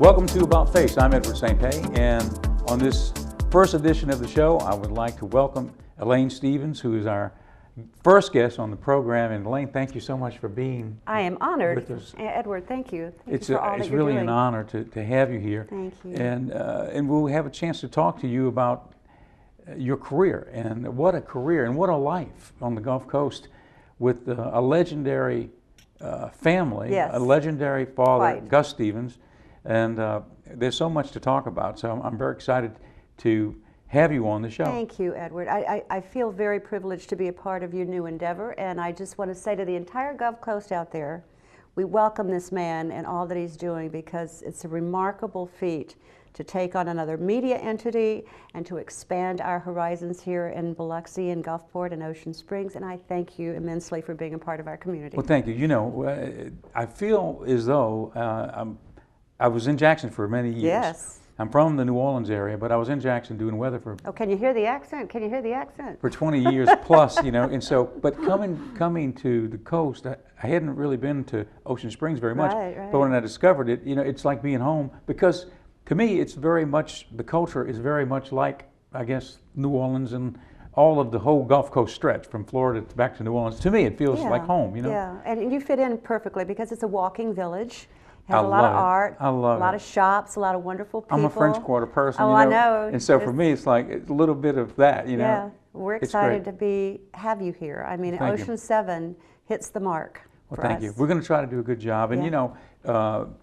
Welcome to About Face. I'm Edward St. Pay, and on this first edition of the show, I would like to welcome Elaine Stevens, who is our first guest on the program. And Elaine, thank you so much for being I am honored. with us. Edward, thank you. It's for all that you're really doing. an honor to have you here. Thank you. And we'll have a chance to talk to you about your career, and what a career and what a life on the Gulf Coast with a legendary family, Yes. a legendary father, Quite. Gus Stevens, and there's so much to talk about. So I'm very excited to have you on the show. Thank you, Edward. I feel very privileged to be a part of your new endeavor, and I just want to say to the entire Gulf Coast out there, we welcome this man and all that he's doing, because it's a remarkable feat to take on another media entity and to expand our horizons here in Biloxi and Gulfport and Ocean Springs. And I thank you immensely for being a part of our community. Well, thank you. You know, I feel as though I was in Jackson for many years. Yes. I'm from the New Orleans area, but I was in Jackson doing weather for Oh, can you hear the accent? Can you hear the accent? for 20 years plus, you know, and so, but coming to the coast, I hadn't really been to Ocean Springs very much. Right. But when I discovered it, you know, it's like being home, because to me, it's very much, the culture is very much like, I guess, New Orleans and all of the whole Gulf Coast stretch from Florida back to New Orleans. To me, it feels like home, you know? Yeah, and you fit in perfectly because it's a walking village. Has I a lot of love it. art, I love a lot it. of shops, a lot of wonderful people. I'm a French Quarter person, Oh, you know? I know. And so for me, it's like a little bit of that, you know? Yeah, we're It's excited great. to have you here. I mean, Thank you. Ocean 7 hits the mark Well, for thank us. you. We're going to try to do a good job. And, Yeah. you know,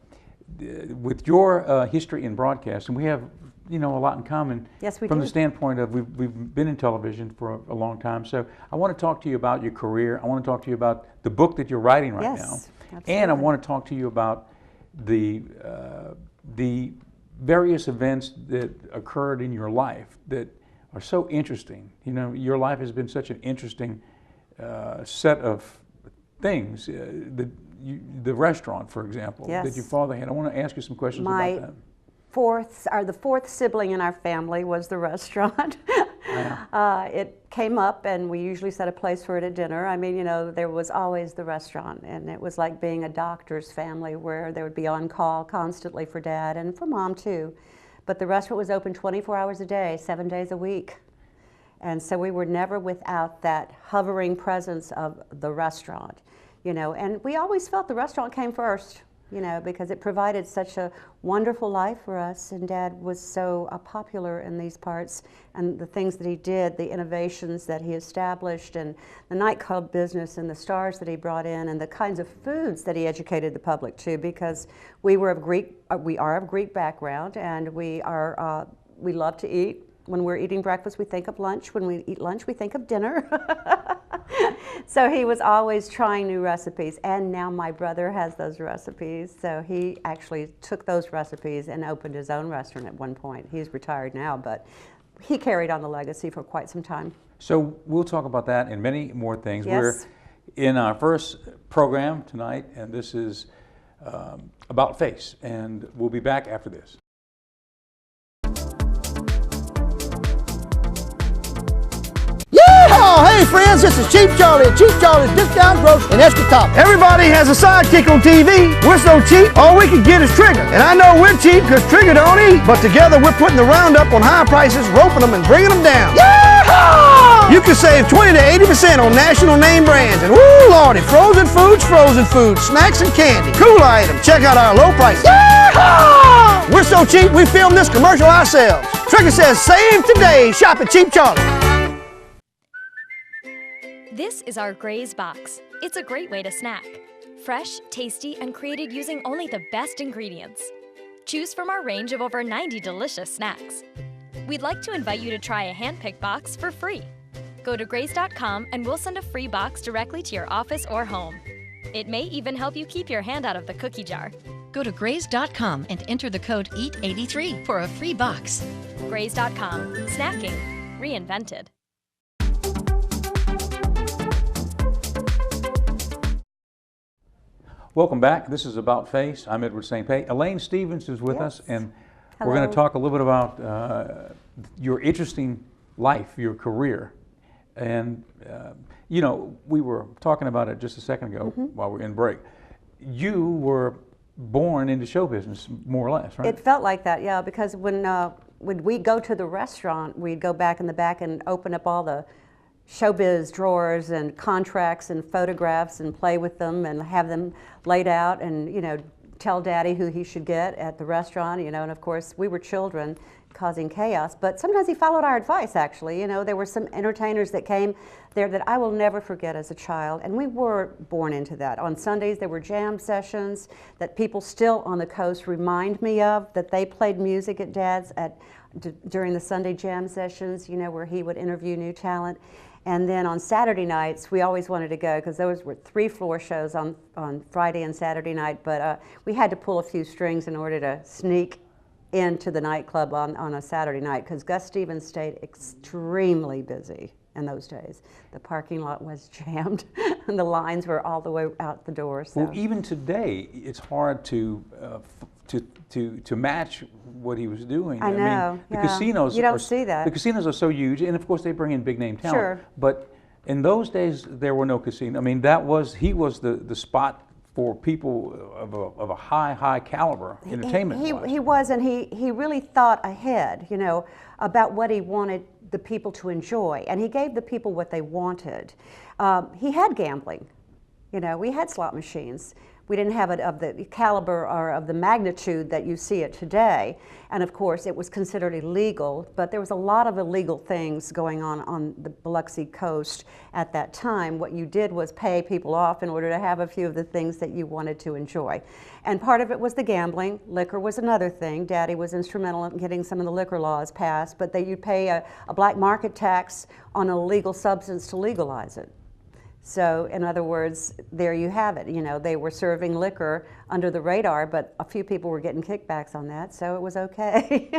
with your history in broadcasting, we have, you know, a lot in common. Yes, we from do. the standpoint of we've been in television for a long time. So I want to talk to you about your career. I want to talk to you about the book that you're writing right Yes, now. absolutely. And I want to talk to you about the various events that occurred in your life that are so interesting. You know, your life has been such an interesting set of things. The restaurant, for example, that Yes. your father had. I want to ask you some questions about that. The fourth sibling in our family was the restaurant. It came up, and we usually set a place for it at dinner. I mean, you know, there was always the restaurant, and it was like being a doctor's family where there would be on call constantly for Dad and for Mom too. But the restaurant was open 24 hours a day, 7 days a week. And so we were never without that hovering presence of the restaurant, you know, and we always felt the restaurant came first, you know, because it provided such a wonderful life for us, and Dad was so popular in these parts, and the things that he did, the innovations that he established, and the nightclub business and the stars that he brought in, and the kinds of foods that he educated the public to, because we are of Greek background, and we love to eat. When we're eating breakfast, we think of lunch. When we eat lunch, we think of dinner. So he was always trying new recipes, and now my brother has those recipes. So he actually took those recipes and opened his own restaurant at one point. He's retired now, but he carried on the legacy for quite some time. So we'll talk about that and many more things. Yes. We're in our first program tonight, and this is About Face, and we'll be back after this. Oh, hey friends, this is Cheap Charlie at Cheap Charlie's Discount Grocery in Escatawpa. Everybody has a sidekick on TV. We're so cheap, all we can get is Trigger. And I know we're cheap because Trigger don't eat. But together we're putting the roundup on high prices, roping them and bringing them down. Yeehaw! You can save 20 to 80% on national name brands. And woo lordy, frozen foods, snacks and candy, cool items. Check out our low prices. Yeehaw! We're so cheap, we filmed this commercial ourselves. Trigger says, save today, shop at Cheap Charlie. This is our Gray's Box. It's a great way to snack. Fresh, tasty, and created using only the best ingredients. Choose from our range of over 90 delicious snacks. We'd like to invite you to try a hand-picked box for free. Go to grays.com and we'll send a free box directly to your office or home. It may even help you keep your hand out of the cookie jar. Go to grays.com and enter the code EAT83 for a free box. Grays.com. Snacking. Reinvented. Welcome back. This is About Face. I'm Edward St. Pay. Elaine Stevens is with us, and we're going to talk a little bit about your interesting life, your career. And, you know, we were talking about it just a second ago while we were in break. You were born into show business, more or less, right? It felt like that, yeah, because when we go to the restaurant, we'd go back in the back and open up all the showbiz drawers and contracts and photographs and play with them and have them laid out and, you know, tell Daddy who he should get at the restaurant, you know, and of course we were children causing chaos, but sometimes he followed our advice, actually. You know, there were some entertainers that came there that I will never forget as a child, and we were born into that. On Sundays there were jam sessions that people still on the coast remind me of, that they played music at Dad's during the Sunday jam sessions, you know, where he would interview new talent. And then on Saturday nights, we always wanted to go because those were 3-floor shows on Friday and Saturday night, but we had to pull a few strings in order to sneak into the nightclub on a Saturday night because Gus Stevens stayed extremely busy in those days. The parking lot was jammed and the lines were all the way out the door. So. Well, even today, it's hard to match what he was doing. I know. mean, the casinos you don't see that. The casinos are so huge, and of course they bring in big name talent. Sure. But in those days, there were no casinos. I mean, he was the spot for people of a high caliber entertainment. He was, and he really thought ahead, you know, about what he wanted the people to enjoy, and he gave the people what they wanted. He had gambling, you know, we had slot machines. We didn't have it of the caliber or of the magnitude that you see it today. And of course, it was considered illegal, but there was a lot of illegal things going on the Biloxi coast at that time. What you did was pay people off in order to have a few of the things that you wanted to enjoy. And part of it was the gambling. Liquor was another thing. Daddy was instrumental in getting some of the liquor laws passed, but you'd pay a black market tax on a legal substance to legalize it. So, in other words, there you have it. You know, they were serving liquor under the radar, but a few people were getting kickbacks on that, so it was okay.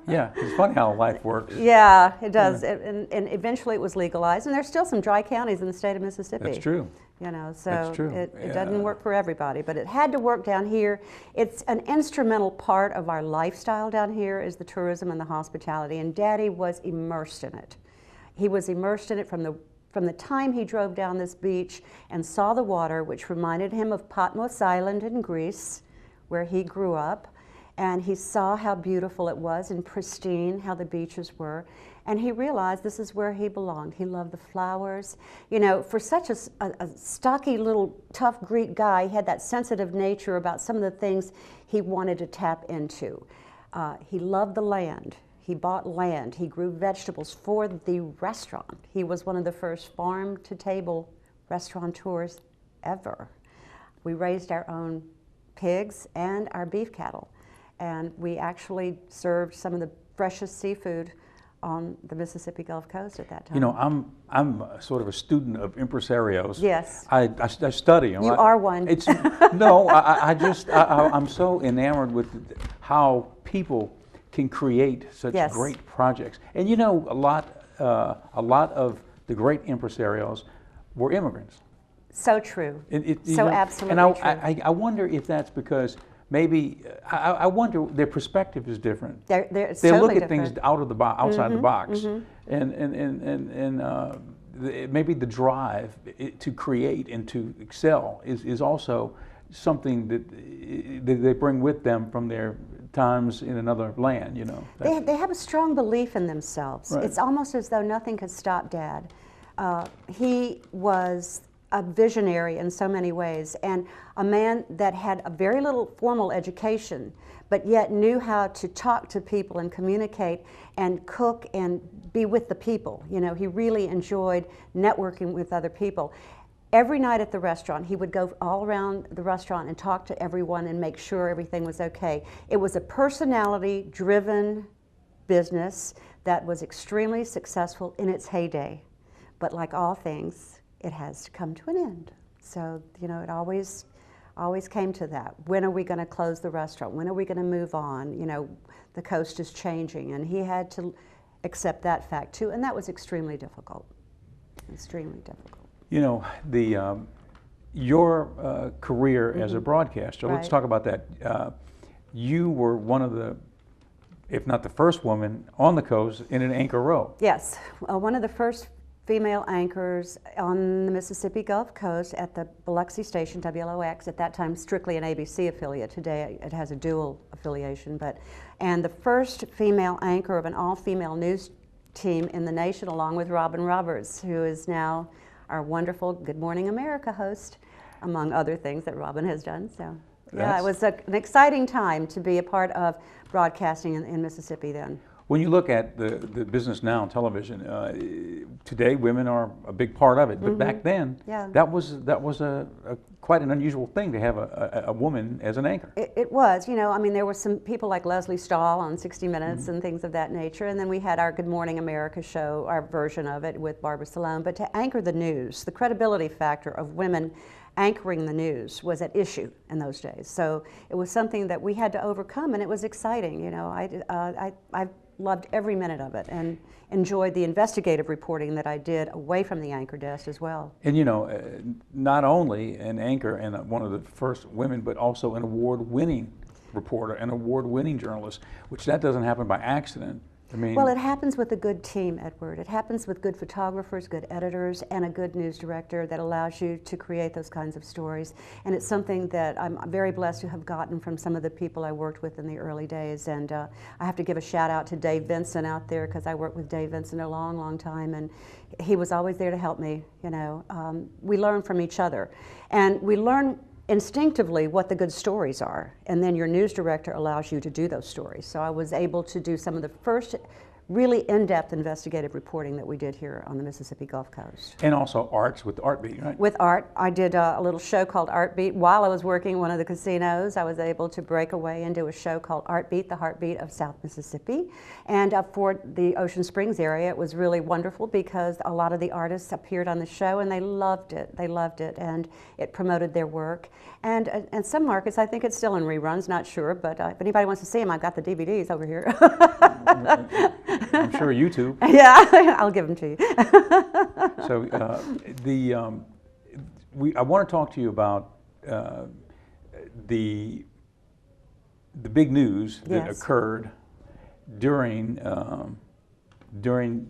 Yeah, it's funny how life works. Yeah, it does. Yeah. And eventually it was legalized, and there's still some dry counties in the state of Mississippi. That's true. You know, so That's true. It doesn't work for everybody, but it had to work down here. It's an instrumental part of our lifestyle down here is the tourism and the hospitality, and Daddy was immersed in it. He was immersed in it from the time he drove down this beach and saw the water, which reminded him of Patmos Island in Greece, where he grew up, and he saw how beautiful it was and pristine, how the beaches were, and he realized this is where he belonged. He loved the flowers. You know, for such a stocky little tough Greek guy, he had that sensitive nature about some of the things he wanted to tap into. He loved the land. He bought land. He grew vegetables for the restaurant. He was one of the first farm-to-table restaurateurs ever. We raised our own pigs and our beef cattle, and we actually served some of the freshest seafood on the Mississippi Gulf Coast at that time. You know, I'm sort of a student of impresarios. Yes. I study them. You are one. It's no, I'm so enamored with how people can create such Yes. great projects. And you know, a lot of the great impresarios were immigrants. So true. So absolutely and true. I wonder if that's because maybe I wonder their perspective is different. They They totally look at different. things out of the box, outside the box, mm-hmm. and maybe the drive to create and to excel is also something that they bring with them from their times in another land. You know, they have a strong belief in themselves. Right. It's almost as though nothing could stop Dad. He was a visionary in so many ways, and a man that had a very little formal education, but yet knew how to talk to people and communicate and cook and be with the people. You know, he really enjoyed networking with other people. Every night at the restaurant, he would go all around the restaurant and talk to everyone and make sure everything was okay. It was a personality-driven business that was extremely successful in its heyday. But like all things, it has to come to an end. So, you know, it always came to that. When are we going to close the restaurant? When are we going to move on? You know, the coast is changing, and he had to accept that fact too, and that was extremely difficult. Extremely difficult. You know, your career as a broadcaster. Let's Right. talk about that. You were one of the, if not the first woman on the coast in an anchor role. Yes, one of the first female anchors on the Mississippi Gulf Coast at the Biloxi station, WLOX, at that time strictly an ABC affiliate. Today it has a dual affiliation, and the first female anchor of an all-female news team in the nation, along with Robin Roberts, who is now our wonderful Good Morning America host, among other things that Robin has done. So yeah, it was an exciting time to be a part of broadcasting in Mississippi then. When you look at the business now on television, today women are a big part of it, but back then, that was quite an unusual thing to have a woman as an anchor. It was, you know, I mean, there were some people like Leslie Stahl on 60 Minutes and things of that nature, and then we had our Good Morning America show, our version of it with Barbara Salone. But to anchor the news, the credibility factor of women anchoring the news was at issue in those days. So it was something that we had to overcome, and it was exciting. You know, I loved every minute of it and enjoyed the investigative reporting that I did away from the anchor desk as well. And you know, not only an anchor and one of the first women, but also an award-winning reporter, an award-winning journalist, which that doesn't happen by accident. I mean, well, it happens with a good team, Edward. It happens with good photographers, good editors, and a good news director that allows you to create those kinds of stories. And it's something that I'm very blessed to have gotten from some of the people I worked with in the early days. And I have to give a shout out to Dave Vincent out there, because I worked with Dave Vincent a long, long time, and he was always there to help me. You know, we learn from each other, and we learn instinctively what the good stories are, and then your news director allows you to do those stories. So I was able to do some of the first really in-depth investigative reporting that we did here on the Mississippi Gulf Coast. And also arts with Art Beat, right? With Art, I did a little show called Art Beat. While I was working in one of the casinos, I was able to break away and do a show called Art Beat, the heartbeat of South Mississippi. And for the Ocean Springs area, it was really wonderful because a lot of the artists appeared on the show and they loved it. They loved it, and it promoted their work. And some markets, I think it's still in reruns, not sure, but if anybody wants to see them, I've got the DVDs over here. I'm sure YouTube. Yeah, I'll give them to you. So I want to talk to you about the big news that occurred during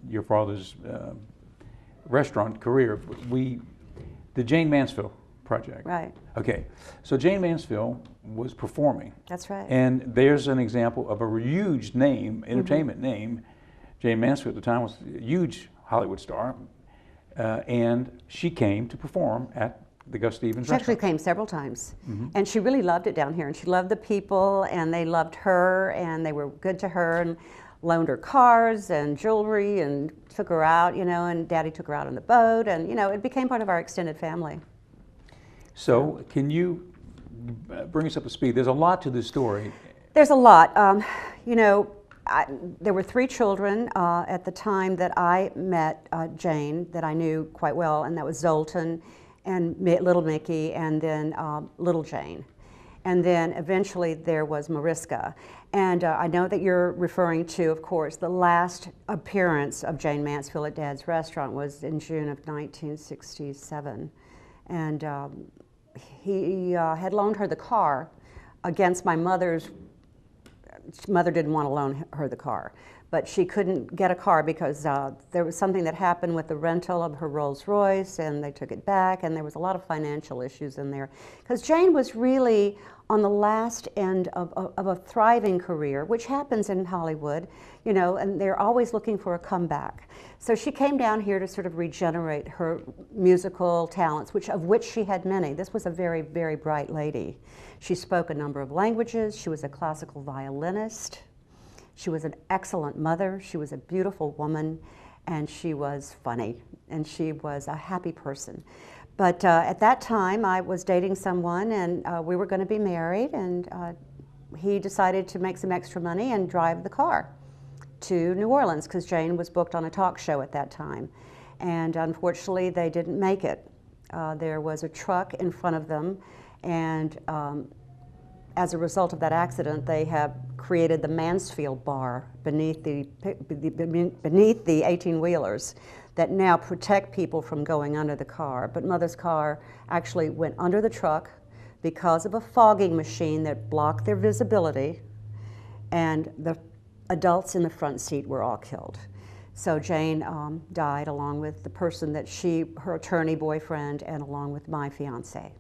your father's restaurant career. The Jane Mansfield project. Right. Okay, so Jane Mansfield was performing. That's right. And there's an example of a huge name, entertainment name. Jane Mansfield at the time was a huge Hollywood star, and she came to perform at the Gus Stevens restaurant. She actually came several times, and she really loved it down here, and she loved the people, and they loved her, and they were good to her, and loaned her cars and jewelry, and took her out, you know, and Daddy took her out on the boat, and, you know, it became part of our extended family. So can you bring us up to speed? There's a lot to this story. There's a lot. You know, there were 3 children at the time that I met Jane that I knew quite well, and that was Zoltan and little Mickey, and then little Jane. And then eventually there was Mariska. And I know that you're referring to, of course, the last appearance of Jane Mansfield at Dad's restaurant was in June of 1967. And he had loaned her the car against my mother's. Mother didn't want to loan her the car, but she couldn't get a car because there was something that happened with the rental of her Rolls Royce, and they took it back, and there was a lot of financial issues in there. Because Jane was really on the last end of a thriving career, which happens in Hollywood, you know, and they're always looking for a comeback. So she came down here to sort of regenerate her musical talents, of which she had many. This was a very, very bright lady. She spoke a number of languages. She was a classical violinist. She was an excellent mother. She was a beautiful woman, and she was funny, and she was a happy person. But at that time, I was dating someone, and we were going to be married, and he decided to make some extra money and drive the car to New Orleans, because Jane was booked on a talk show at that time. And unfortunately, they didn't make it. There was a truck in front of them, and as a result of that accident, they have created the Mansfield Bar beneath the 18-wheelers that now protect people from going under the car. But Mother's car actually went under the truck because of a fogging machine that blocked their visibility, and the adults in the front seat were all killed. So Jane died along with the person that her attorney boyfriend, and along with my fiance.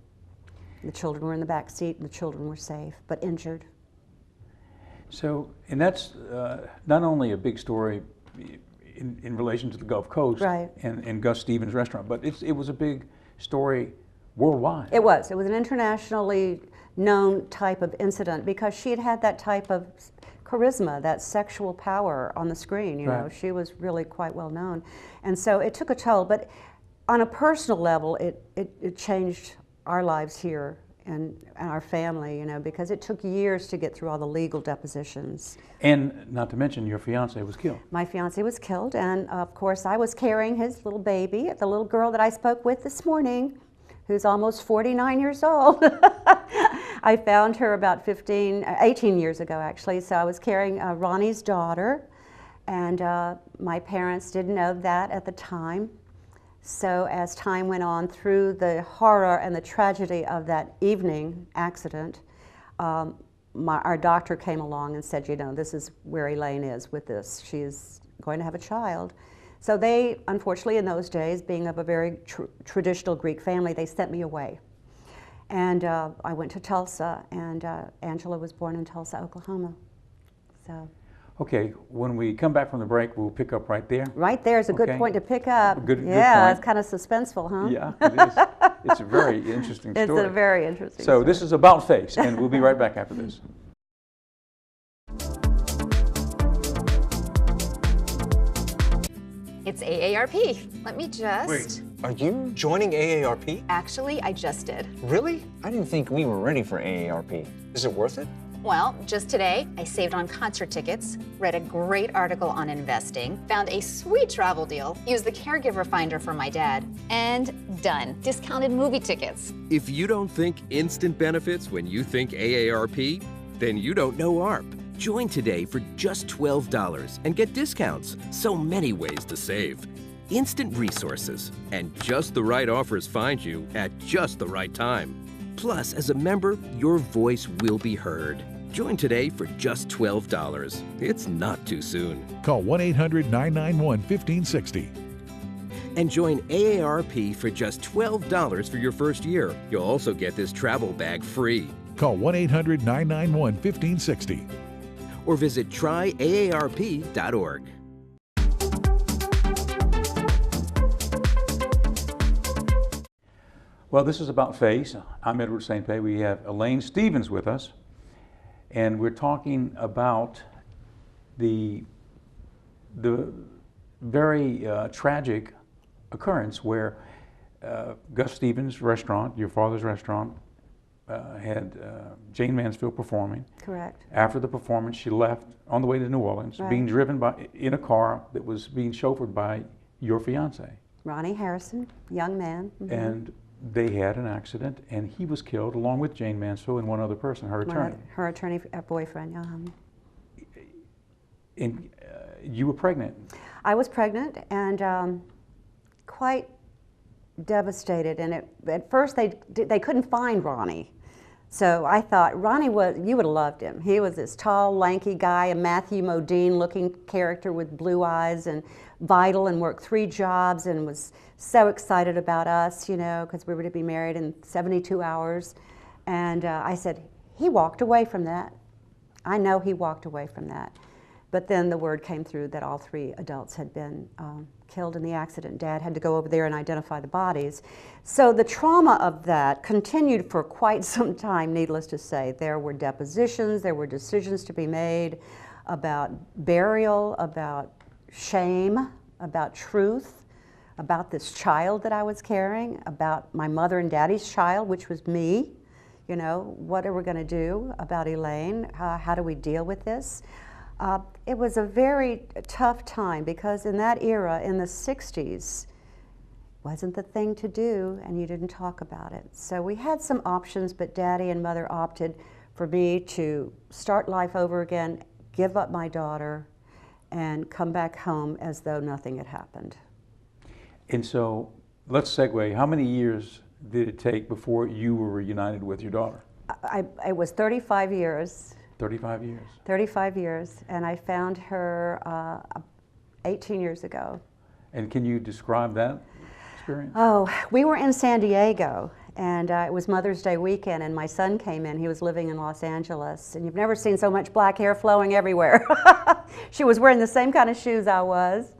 The children were in the back seat, and the children were safe, but injured. So, and that's not only a big story in relation to the Gulf Coast, right, and Gus Stevens restaurant, but it was a big story worldwide. It was an internationally known type of incident because she had had that type of charisma, that sexual power on the screen. You know, she was really quite well known, and so it took a toll. But on a personal level, it changed our lives here and our family. You know, because it took years to get through all the legal depositions. And not to mention, your fiance was killed. My fiance was killed, and of course, I was carrying his little baby, the little girl that I spoke with this morning, who's almost 49 years old. I found her about 18 years ago, actually. So I was carrying Ronnie's daughter, and my parents didn't know that at the time. So as time went on, through the horror and the tragedy of that evening accident, our doctor came along and said, you know, this is where Elaine is with this. She's going to have a child. So they, unfortunately in those days, being of a very traditional Greek family, they sent me away. And I went to Tulsa, and Angela was born in Tulsa, Oklahoma. So. Okay, when we come back from the break, we'll pick up right there. Right there is a good point to pick up. Good point. It's kind of suspenseful, huh? Yeah, it is. It's a very interesting story. It's a very interesting story. So this is About Face, and we'll be right back after this. It's AARP. Let me just... Wait, are you joining AARP? Actually, I just did. Really? I didn't think we were ready for AARP. Is it worth it? Well, just today, I saved on concert tickets, read a great article on investing, found a sweet travel deal, used the caregiver finder for my dad, and done. Discounted movie tickets. If you don't think instant benefits when you think AARP, then you don't know ARP. Join today for just $12 and get discounts. So many ways to save. Instant resources and just the right offers find you at just the right time. Plus, as a member, your voice will be heard. Join today for just $12. It's not too soon. Call 1-800-991-1560. And join AARP for just $12 for your first year. You'll also get this travel bag free. Call 1-800-991-1560. Or visit tryaarp.org. Well, this is About Face. I'm Edward St. Pé. We have Elaine Stevens with us, and we're talking about the very tragic occurrence where Gus Stevens' restaurant, your father's restaurant, had Jane Mansfield performing. Correct. After the performance, she left on the way to New Orleans, being driven in a car that was being chauffeured by your fiance. Ronnie Harrison, young man. Mm-hmm. And they had an accident, and he was killed along with Jane Mansfield and one other person, her attorney. Her attorney boyfriend. And you were pregnant. I was pregnant and quite devastated. And at first they couldn't find Ronnie. So I thought, you would have loved him. He was this tall, lanky guy, a Matthew Modine looking character with blue eyes, and vital, and worked 3 jobs, and was so excited about us, you know, because we were to be married in 72 hours. And I said, he walked away from that. I know he walked away from that. But then the word came through that all 3 adults had been killed in the accident. Dad had to go over there and identify the bodies. So the trauma of that continued for quite some time, needless to say. There were depositions, there were decisions to be made about burial, about shame, about truth, about this child that I was carrying, about my mother and daddy's child, which was me. You know, what are we going to do about Elaine? How do we deal with this? It was a very tough time because in that era, in the 60s, wasn't the thing to do, and you didn't talk about it. So we had some options, but Daddy and Mother opted for me to start life over again, give up my daughter, and come back home as though nothing had happened. And so let's segue. How many years did it take before you were reunited with your daughter? It was 35 years. 35 years. 35 years, and I found her 18 years ago. And can you describe that experience? Oh, we were in San Diego, and it was Mother's Day weekend, and my son came in. He was living in Los Angeles, and you've never seen so much black hair flowing everywhere. She was wearing the same kind of shoes I was.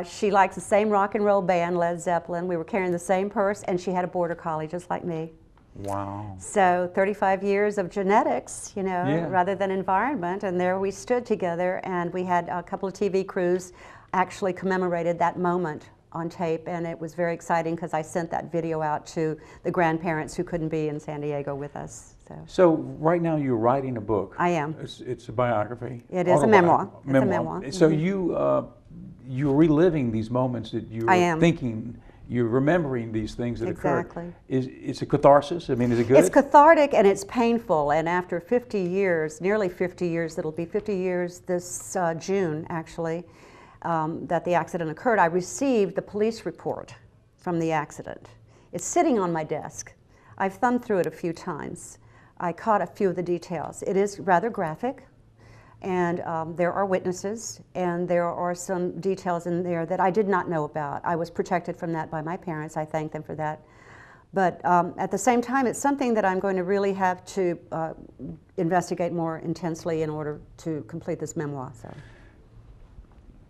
She likes the same rock and roll band, Led Zeppelin. We were carrying the same purse, and she had a border collie just like me. Wow. So 35 years of genetics, you know, Yeah. rather than environment, and there we stood together, and we had a couple of TV crews actually commemorated that moment on tape, and it was very exciting because I sent that video out to the grandparents who couldn't be in San Diego with us. So right now you're writing a book. I am. It's a biography. It is a memoir. It's a memoir. So Mhm. you're reliving these moments that you I were am. thinking. You're remembering these things that Exactly. occurred. It's a catharsis? I mean, is it good? It's cathartic and it's painful, and after 50 years, nearly 50 years, it'll be 50 years this June actually, that the accident occurred, I received the police report from the accident. It's sitting on my desk. I've thumbed through it a few times. I caught a few of the details. It is rather graphic, and there are witnesses, and there are some details in there that I did not know about. I was protected from that by my parents. I thank them for that. But at the same time, it's something that I'm going to really have to investigate more intensely in order to complete this memoir. So.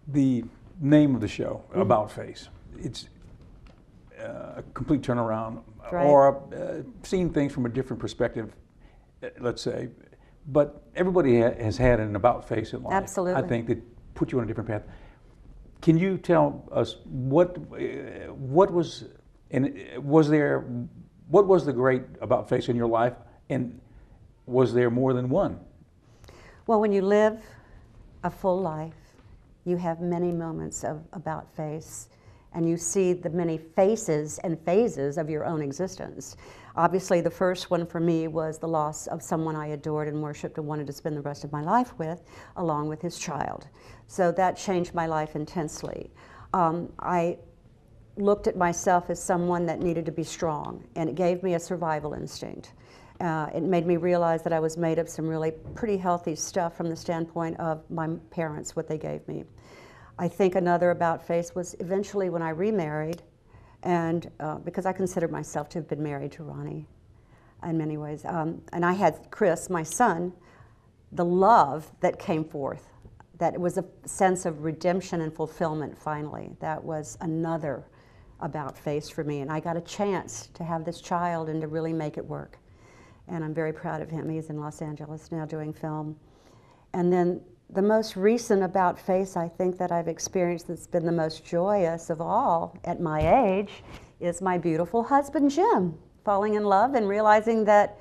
The name of the show, About Face, it's a complete turnaround, Right. or seeing things from a different perspective, let's say. But everybody has had an about face in life. Absolutely. I think that put you on a different path. Can you tell us what was, and what was the great about face in your life, and was there more than one? Well, when you live a full life, you have many moments of about face, and you see the many faces and phases of your own existence. Obviously, the first one for me was the loss of someone I adored and worshipped and wanted to spend the rest of my life with, along with his child. So that changed my life intensely. I looked at myself as someone that needed to be strong, and it gave me a survival instinct. It made me realize that I was made of some really pretty healthy stuff from the standpoint of my parents, what they gave me. I think another about face was eventually when I remarried, and because I considered myself to have been married to Ronnie in many ways. And I had Chris, my son, the love that came forth, that it was a sense of redemption and fulfillment finally. That was another about face for me, and I got a chance to have this child and to really make it work. And I'm very proud of him. He's in Los Angeles now doing film. And then the most recent about face I think that I've experienced that's been the most joyous of all at my age is my beautiful husband, Jim, falling in love and realizing that,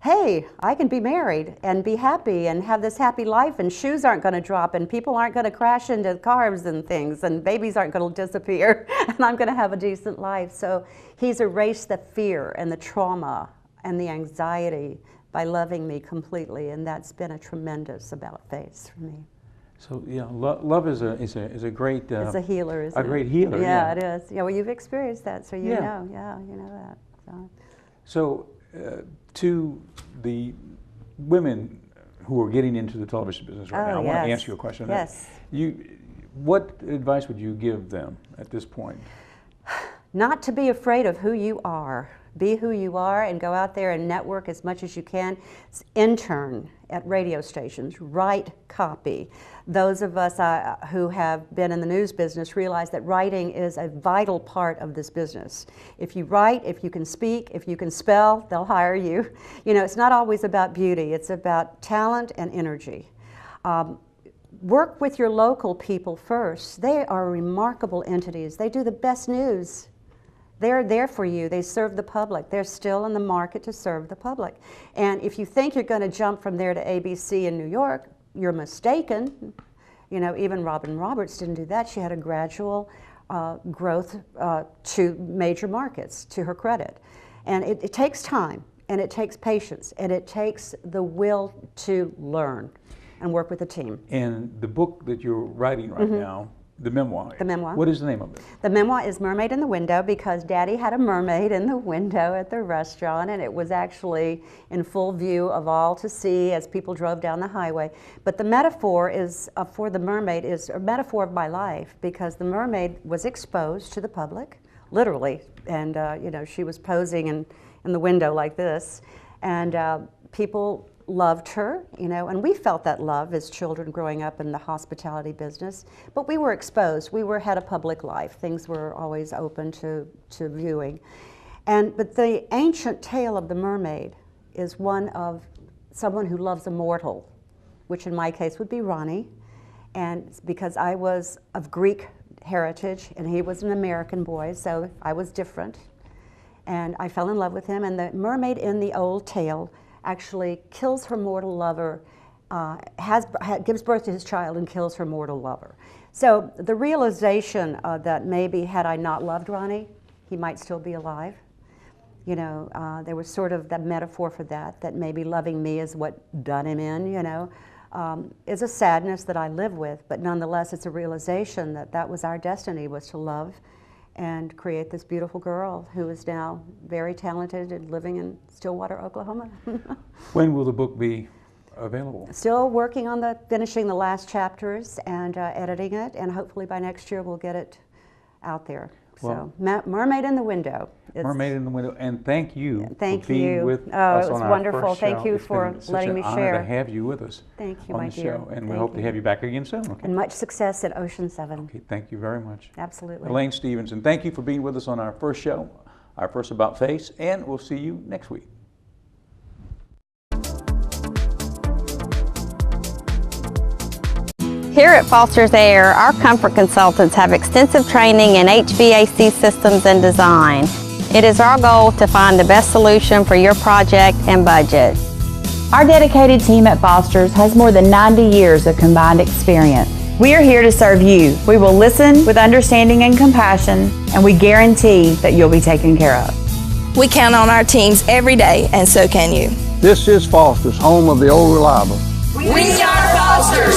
hey, I can be married and be happy and have this happy life, and shoes aren't going to drop, and people aren't going to crash into cars and things, and babies aren't going to disappear, and I'm going to have a decent life. So he's erased the fear and the trauma and the anxiety by loving me completely, and that's been a tremendous about face for me. So yeah, love is a great. It's a healer, isn't it? A great healer. Yeah, it is. Yeah, well, you've experienced that, so you Yeah. know. Yeah, you know that. So to the women who are getting into the television business right now, I want to yes. ask you a question. Yes. What advice would you give them at this point? Not to be afraid of who you are. Be who you are and go out there and network as much as you can. Intern at radio stations, write copy. Those of us who have been in the news business realize that writing is a vital part of this business. If you write, if you can speak, if you can spell, they'll hire you. You know, it's not always about beauty, it's about talent and energy. Work with your local people first. They are remarkable entities. They do the best news. They're there for you. They serve the public. They're still in the market to serve the public. And if you think you're going to jump from there to ABC in New York, you're mistaken. You know, even Robin Roberts didn't do that. She had a gradual growth to major markets, to her credit. And it takes time, and it takes patience, and it takes the will to learn and work with a team. And the book that you're writing right now, The memoir. The memoir. What is the name of it? The memoir is Mermaid in the Window because Daddy had a mermaid in the window at the restaurant, and it was actually in full view of all to see as people drove down the highway. But the metaphor is for the mermaid is a metaphor of my life because the mermaid was exposed to the public, literally, and you know, she was posing in the window like this, and people loved her, you know, and we felt that love as children growing up in the hospitality business, but we were exposed. We had a public life. Things were always open to viewing. But the ancient tale of the mermaid is one of someone who loves a mortal, which in my case would be Ronnie, and because I was of Greek heritage and he was an American boy, so I was different, and I fell in love with him, and the mermaid in the old tale actually kills her mortal lover, gives birth to his child and kills her mortal lover. So the realization that maybe had I not loved Ronnie, he might still be alive. You know, there was sort of that metaphor for that maybe loving me is what done him in, you know, is a sadness that I live with, but nonetheless it's a realization that that was our destiny, was to love and create this beautiful girl who is now very talented and living in Stillwater, Oklahoma. When will the book be available? Still working on finishing the last chapters and editing it, and hopefully by next year we'll get it out there. Well, so, Mermaid in the Window. Mermaid in the Window, and thank you for being with us on it was our wonderful. first Thank show. you It's for been letting me such an honor share. to have you with us. Thank you, on my the dear. show, and we Thank hope to you. have you back again soon. Okay. And much success at Ocean 7. Okay, thank you very much. Absolutely. Elaine Stevenson, thank you for being with us on our first show, our first About Face, and we'll see you next week. Here at Foster's Air, our comfort consultants have extensive training in HVAC systems and design. It is our goal to find the best solution for your project and budget. Our dedicated team at Foster's has more than 90 years of combined experience. We are here to serve you. We will listen with understanding and compassion, and we guarantee that you'll be taken care of. We count on our teams every day, and so can you. This is Foster's, home of the old reliable. We are Foster's.